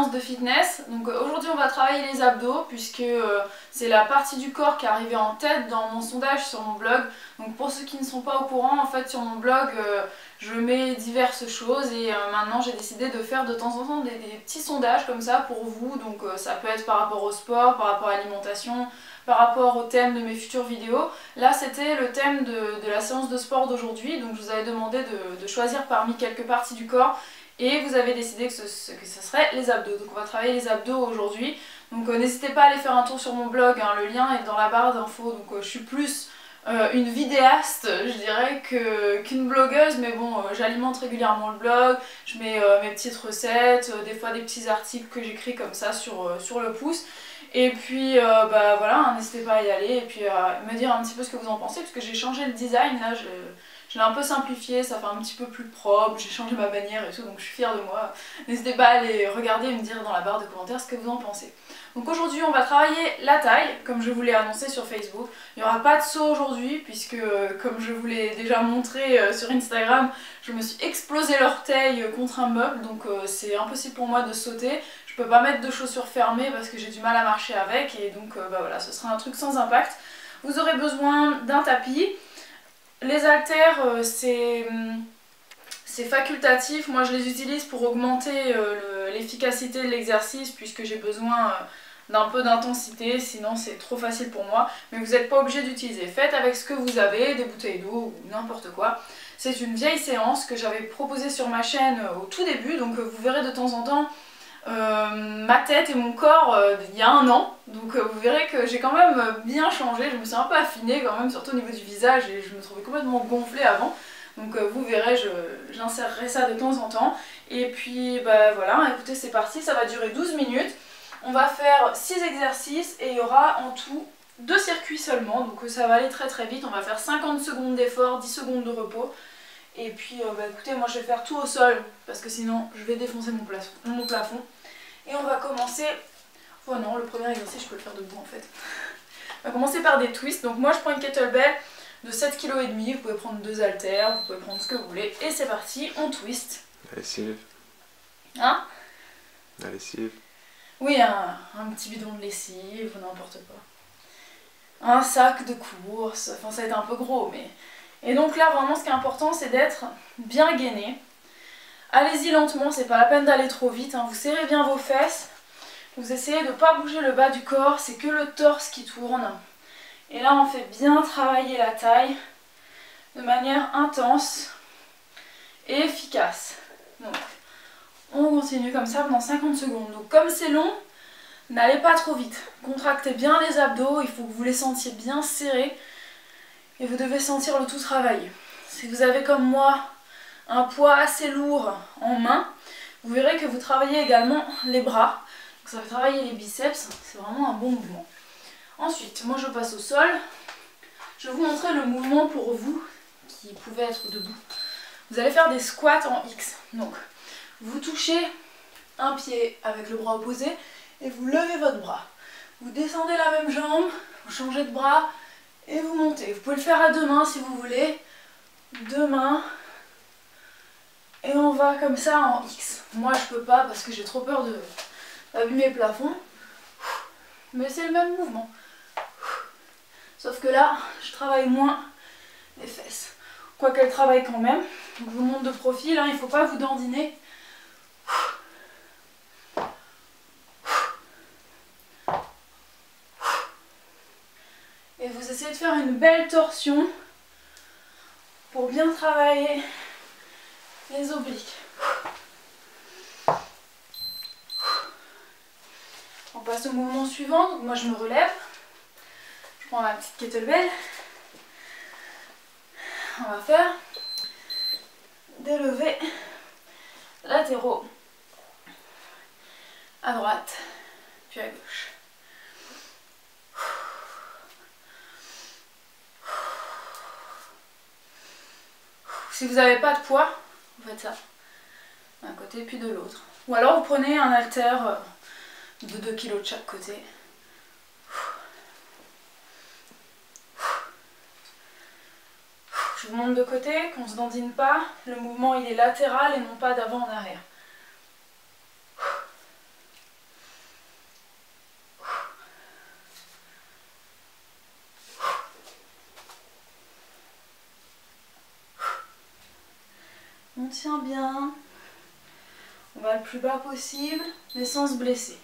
séance de fitness. Donc aujourd'hui on va travailler les abdos puisque c'est la partie du corps qui est arrivée en tête dans mon sondage sur mon blog. Donc pour ceux qui ne sont pas au courant, en fait sur mon blog je mets diverses choses et maintenant j'ai décidé de faire de temps en temps des petits sondages comme ça pour vous. Donc ça peut être par rapport au sport, par rapport à l'alimentation, par rapport au thème de mes futures vidéos. Là c'était le thème de la séance de sport d'aujourd'hui, donc je vous avais demandé de choisir parmi quelques parties du corps et vous avez décidé que ce serait les abdos. Donc on va travailler les abdos aujourd'hui. Donc n'hésitez pas à aller faire un tour sur mon blog, hein, le lien est dans la barre d'infos. Donc je suis plus une vidéaste je dirais qu'une blogueuse, mais bon j'alimente régulièrement le blog, je mets mes petites recettes, des fois des petits articles que j'écris comme ça sur le pouce. Et puis bah voilà, hein, n'hésitez pas à y aller et puis me dire un petit peu ce que vous en pensez, parce que j'ai changé le design là, je l'ai un peu simplifié, ça fait un petit peu plus propre, j'ai changé ma bannière et tout, donc je suis fière de moi. N'hésitez pas à aller regarder et me dire dans la barre de commentaires ce que vous en pensez. Donc aujourd'hui on va travailler la taille, comme je vous l'ai annoncé sur Facebook. Il n'y aura pas de saut aujourd'hui, puisque comme je vous l'ai déjà montré sur Instagram, je me suis explosé l'orteil contre un meuble, donc c'est impossible pour moi de sauter. Je peux pas mettre de chaussures fermées parce que j'ai du mal à marcher avec, et donc bah voilà, ce sera un truc sans impact. Vous aurez besoin d'un tapis. Les haltères, c'est facultatif, moi je les utilise pour augmenter l'efficacité de l'exercice puisque j'ai besoin d'un peu d'intensité, sinon c'est trop facile pour moi. Mais vous n'êtes pas obligé d'utiliser, faites avec ce que vous avez, des bouteilles d'eau ou n'importe quoi. C'est une vieille séance que j'avais proposée sur ma chaîne au tout début, donc vous verrez de temps en temps ma tête et mon corps il y a un an, donc vous verrez que j'ai quand même bien changé, je me suis un peu affinée quand même, surtout au niveau du visage, et je me trouvais complètement gonflée avant, donc vous verrez, j'insérerai ça de temps en temps. Et puis bah voilà, écoutez, c'est parti, ça va durer 12 minutes, on va faire 6 exercices et il y aura en tout 2 circuits seulement, donc ça va aller très très vite. On va faire 50 secondes d'effort, 10 secondes de repos. Et puis bah écoutez, moi je vais faire tout au sol parce que sinon je vais défoncer mon plafond. Et on va commencer, oh non, le premier exercice je peux le faire debout en fait. On va commencer par des twists. Donc moi je prends une kettlebell de 7,5 kg, vous pouvez prendre 2 haltères, vous pouvez prendre ce que vous voulez. Et c'est parti, on twist. La lessive. Hein? La lessive. Oui, un petit bidon de lessive ou n'importe quoi. Un sac de course, enfin ça va être un peu gros mais... Et donc là vraiment ce qui est important c'est d'être bien gainé. Allez-y lentement, c'est pas la peine d'aller trop vite, hein. Vous serrez bien vos fesses, vous essayez de ne pas bouger le bas du corps, c'est que le torse qui tourne. Et là on fait bien travailler la taille de manière intense et efficace. Donc on continue comme ça pendant 50 secondes. Donc comme c'est long, n'allez pas trop vite. Contractez bien les abdos, il faut que vous les sentiez bien serrés. Et vous devez sentir le tout travailler. Si vous avez comme moi un poids assez lourd en main, vous verrez que vous travaillez également les bras. Donc ça va travailler les biceps, c'est vraiment un bon mouvement. Ensuite, moi je passe au sol. Je vais vous montrer le mouvement pour vous qui pouvez être debout. Vous allez faire des squats en X. Donc vous touchez un pied avec le bras opposé et vous levez votre bras. Vous descendez la même jambe, vous changez de bras et vous montez. Vous pouvez le faire à deux mains si vous voulez. Deux mains. Et on va comme ça en X. Moi je peux pas parce que j'ai trop peur d'abîmer le plafond. Mais c'est le même mouvement. Sauf que là, je travaille moins les fesses. Quoique elles travaillent quand même. Donc je vous montre de profil, hein, il ne faut pas vous dandiner. Et vous essayez de faire une belle torsion pour bien travailler les obliques. On passe au mouvement suivant. Donc moi je me relève. Je prends ma petite kettlebell. On va faire des levés latéraux à droite puis à gauche. Si vous n'avez pas de poids, vous faites ça d'un côté puis de l'autre. Ou alors vous prenez un haltère de 2 kg de chaque côté. Je vous montre de côté, qu'on ne se dandine pas. Le mouvement il est latéral et non pas d'avant en arrière. On tient bien. On va le plus bas possible, mais sans se blesser.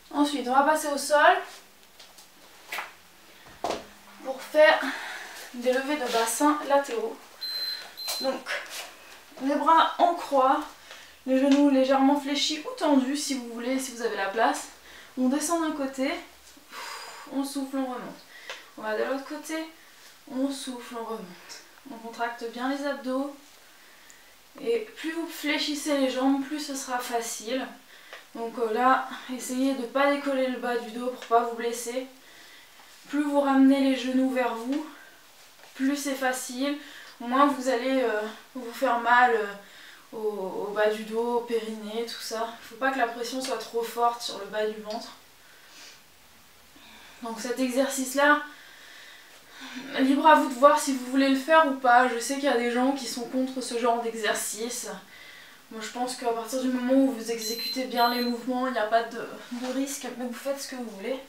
Ensuite, on va passer au sol pour faire des levées de bassin latéraux. Donc, les bras en croix, les genoux légèrement fléchis ou tendus si vous voulez, si vous avez la place. On descend d'un côté, on souffle, on remonte. On va de l'autre côté, on souffle, on remonte. On contracte bien les abdos. Et plus vous fléchissez les jambes, plus ce sera facile. Donc là, essayez de ne pas décoller le bas du dos pour ne pas vous blesser. Plus vous ramenez les genoux vers vous, plus c'est facile. Moins vous allez vous faire mal au bas du dos, au périnée, tout ça. Il ne faut pas que la pression soit trop forte sur le bas du ventre. Donc cet exercice-là, libre à vous de voir si vous voulez le faire ou pas. Je sais qu'il y a des gens qui sont contre ce genre d'exercice. Moi je pense qu'à partir du moment où vous exécutez bien les mouvements, il n'y a pas de risque, mais vous faites ce que vous voulez.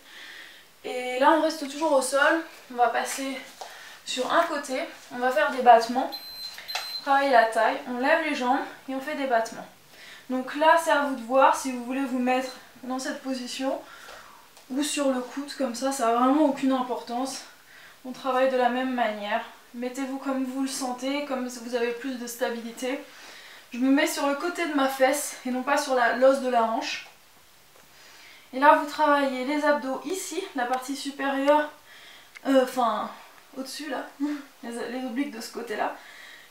Et là on reste toujours au sol, on va passer sur un côté, on va faire des battements, on travaille la taille, on lève les jambes et on fait des battements. Donc là c'est à vous de voir si vous voulez vous mettre dans cette position ou sur le coude comme ça n'a vraiment aucune importance. On travaille de la même manière, mettez-vous comme vous le sentez, comme si vous avez plus de stabilité. Je me mets sur le côté de ma fesse et non pas sur l'os de la hanche. Et là vous travaillez les abdos ici, la partie supérieure, au-dessus là, les obliques de ce côté là.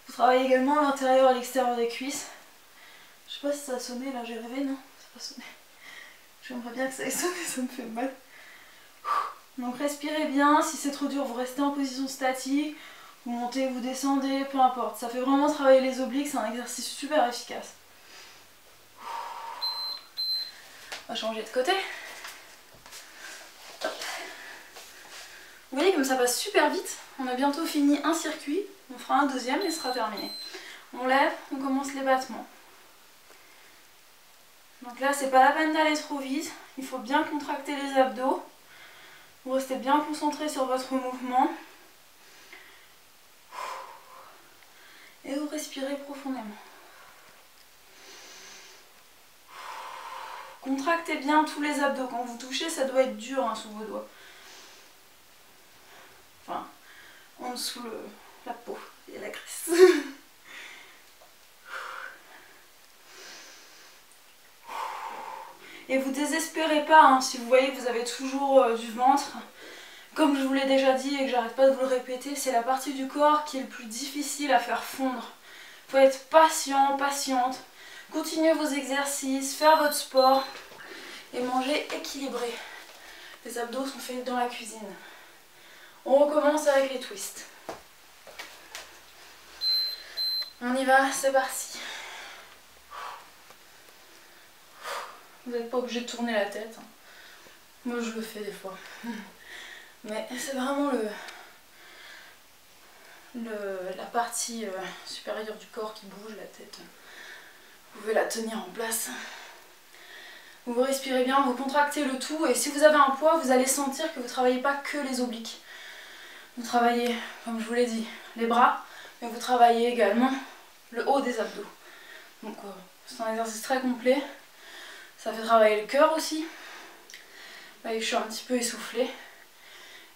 Vous travaillez également à l'intérieur et à l'extérieur des cuisses. Je sais pas si ça a sonné là, j'ai rêvé, non, ça n'a pas sonné. J'aimerais bien que ça ait sonné, ça me fait mal. Donc respirez bien, si c'est trop dur vous restez en position statique. Vous montez, vous descendez, peu importe. Ça fait vraiment travailler les obliques, c'est un exercice super efficace. On va changer de côté. Hop. Vous voyez comme ça passe super vite. On a bientôt fini un circuit. On fera un deuxième et ce sera terminé. On lève, on commence les battements. Donc là, c'est pas la peine d'aller trop vite. Il faut bien contracter les abdos. Vous restez bien concentré sur votre mouvement. Et vous respirez profondément. Contractez bien tous les abdos. Quand vous touchez, ça doit être dur sous vos doigts. Enfin, en dessous la peau et la graisse. Et vous désespérez pas si vous voyez que vous avez toujours du ventre. Comme je vous l'ai déjà dit et que j'arrête pas de vous le répéter, c'est la partie du corps qui est le plus difficile à faire fondre. Il faut être patient, patiente, continuer vos exercices, faire votre sport et manger équilibré. Les abdos sont faits dans la cuisine. On recommence avec les twists. On y va, c'est parti. Vous n'êtes pas obligé de tourner la tête. Moi je le fais des fois. Mais c'est vraiment la partie supérieure du corps qui bouge, la tête. Vous pouvez la tenir en place. Vous respirez bien, vous contractez le tout. Et si vous avez un poids, vous allez sentir que vous ne travaillez pas que les obliques. Vous travaillez, comme je vous l'ai dit, les bras, mais vous travaillez également le haut des abdos. Donc c'est un exercice très complet. Ça fait travailler le cœur aussi. Là, je suis un petit peu essoufflée.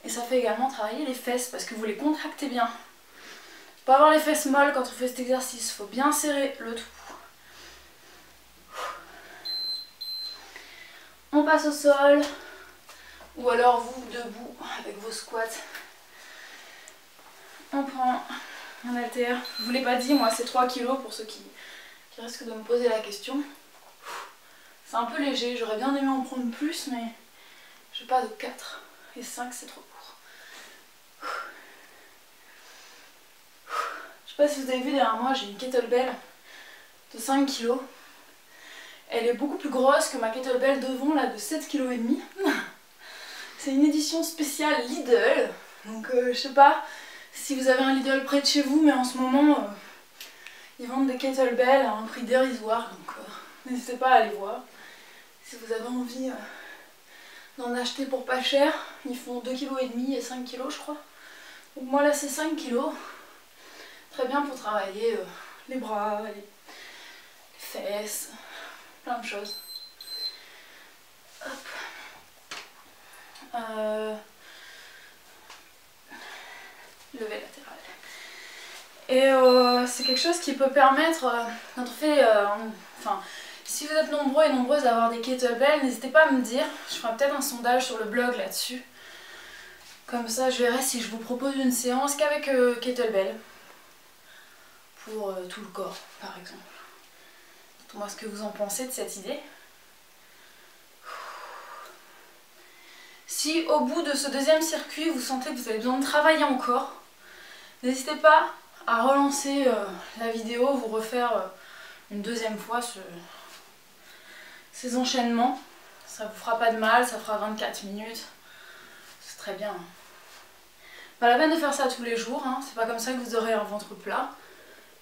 Et ça fait également travailler les fesses parce que vous les contractez bien. Faut pas avoir les fesses molles quand on fait cet exercice. Il faut bien serrer le tout. On passe au sol. Ou alors vous debout avec vos squats. On prend un haltère. Je vous l'ai pas dit, moi c'est 3 kg pour ceux qui risquent de me poser la question. C'est un peu léger, j'aurais bien aimé en prendre plus, mais j'ai pas de 4 et 5 c'est trop court. Je sais pas si vous avez vu derrière moi, j'ai une kettlebell de 5 kg. Elle est beaucoup plus grosse que ma kettlebell devant là de 7,5 kg. C'est une édition spéciale Lidl. Donc je sais pas si vous avez un Lidl près de chez vous, mais en ce moment ils vendent des kettlebells à un prix dérisoire. Donc n'hésitez pas à aller voir. Si vous avez envie d'en acheter pour pas cher, ils font 2,5 kg et 5 kg je crois. Donc moi là c'est 5 kg. Très bien pour travailler les bras, les fesses, plein de choses. Hop. Levé latéral. Et c'est quelque chose qui peut permettre, quand on fait, enfin, si vous êtes nombreux et nombreuses à avoir des kettlebells, n'hésitez pas à me dire, je ferai peut-être un sondage sur le blog là-dessus. Comme ça, je verrai si je vous propose une séance qu'avec kettlebell. Pour tout le corps, par exemple. Dites-moi ce que vous en pensez de cette idée. Si au bout de ce deuxième circuit, vous sentez que vous avez besoin de travailler encore, n'hésitez pas à relancer la vidéo, vous refaire une deuxième fois ces enchaînements. Ça vous fera pas de mal, ça fera 24 minutes. C'est très bien. Pas la peine de faire ça tous les jours, hein. C'est pas comme ça que vous aurez un ventre plat.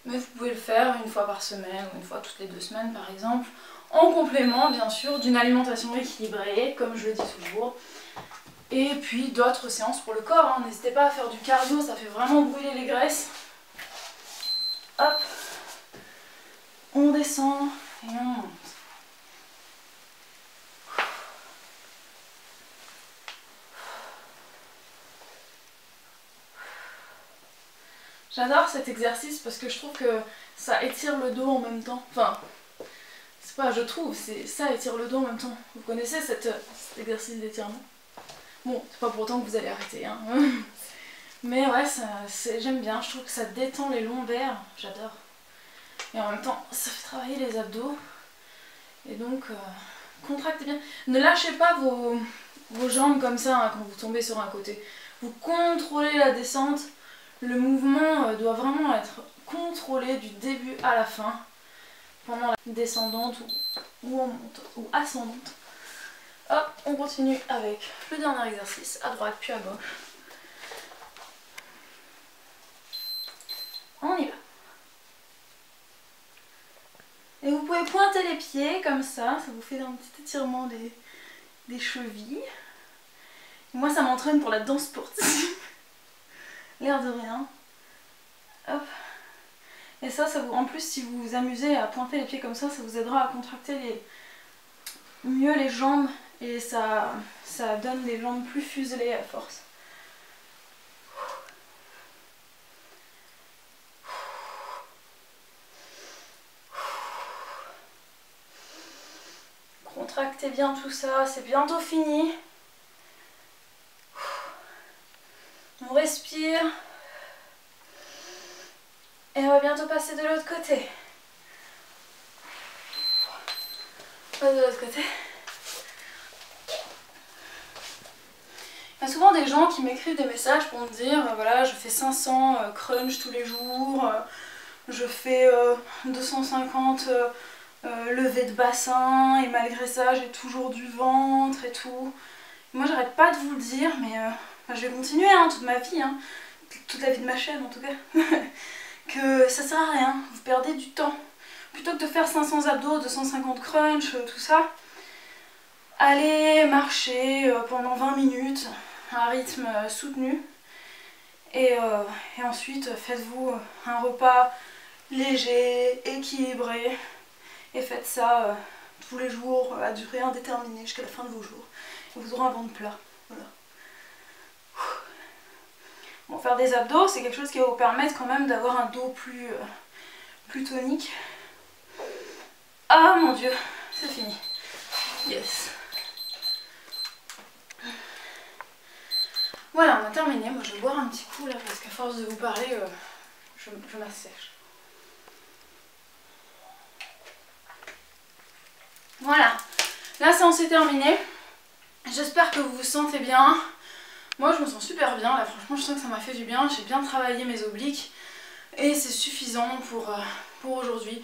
Mais vous pouvez le faire une fois par semaine ou une fois toutes les 2 semaines par exemple, en complément bien sûr d'une alimentation équilibrée, comme je le dis toujours. Et puis d'autres séances pour le corps, hein. N'hésitez pas à faire du cardio, ça fait vraiment brûler les graisses. Hop, on descend et on monte. J'adore cet exercice parce que je trouve que ça étire le dos en même temps. Enfin, c'est pas je trouve, c'est ça étire le dos en même temps. Vous connaissez cet exercice d'étirement? Bon, c'est pas pour autant que vous allez arrêter, hein. Mais ouais, j'aime bien, je trouve que ça détend les lombaires, j'adore. Et en même temps, ça fait travailler les abdos. Et donc, contractez bien. Ne lâchez pas vos jambes comme ça hein, quand vous tombez sur un côté. Vous contrôlez la descente. Le mouvement doit vraiment être contrôlé du début à la fin, pendant la descendante ou ascendante. Hop, on continue avec le dernier exercice, à droite puis à gauche. On y va. Et vous pouvez pointer les pieds comme ça vous fait un petit étirement des chevilles. Et moi ça m'entraîne pour la danse sportive. L'air de rien. Hop. Et ça vous, en plus, si vous vous amusez à pointer les pieds comme ça vous aidera à contracter mieux les jambes et ça donne des jambes plus fuselées à force. Contractez bien tout ça, c'est bientôt fini. On respire. Et on va bientôt passer de l'autre côté. Passe de l'autre côté. Il y a souvent des gens qui m'écrivent des messages pour me dire voilà, je fais 500 crunch tous les jours, je fais 250 levées de bassin et malgré ça j'ai toujours du ventre et tout. Moi j'arrête pas de vous le dire mais je vais continuer hein, toute ma vie, hein, toute la vie de ma chaîne en tout cas. Que ça sert à rien, vous perdez du temps. Plutôt que de faire 500 abdos, 250 crunch, tout ça, allez marcher pendant 20 minutes à un rythme soutenu et ensuite faites-vous un repas léger, équilibré et faites ça tous les jours à durée indéterminée jusqu'à la fin de vos jours et vous aurez un ventre plat. Voilà. Bon, faire des abdos, c'est quelque chose qui va vous permettre quand même d'avoir un dos plus tonique. Ah mon dieu, c'est fini. Yes. Voilà, on a terminé. Moi je vais boire un petit coup là parce qu'à force de vous parler, je m'assèche. Voilà, la séance est terminée. J'espère que vous vous sentez bien. Moi je me sens super bien, là franchement je sens que ça m'a fait du bien, j'ai bien travaillé mes obliques et c'est suffisant pour aujourd'hui.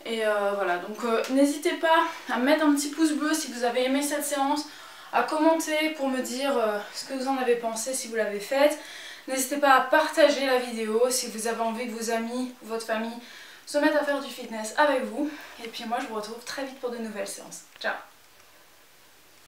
Et voilà, donc n'hésitez pas à mettre un petit pouce bleu si vous avez aimé cette séance, à commenter pour me dire ce que vous en avez pensé si vous l'avez faite. N'hésitez pas à partager la vidéo si vous avez envie que vos amis ou votre famille se mettent à faire du fitness avec vous. Et puis moi je vous retrouve très vite pour de nouvelles séances. Ciao!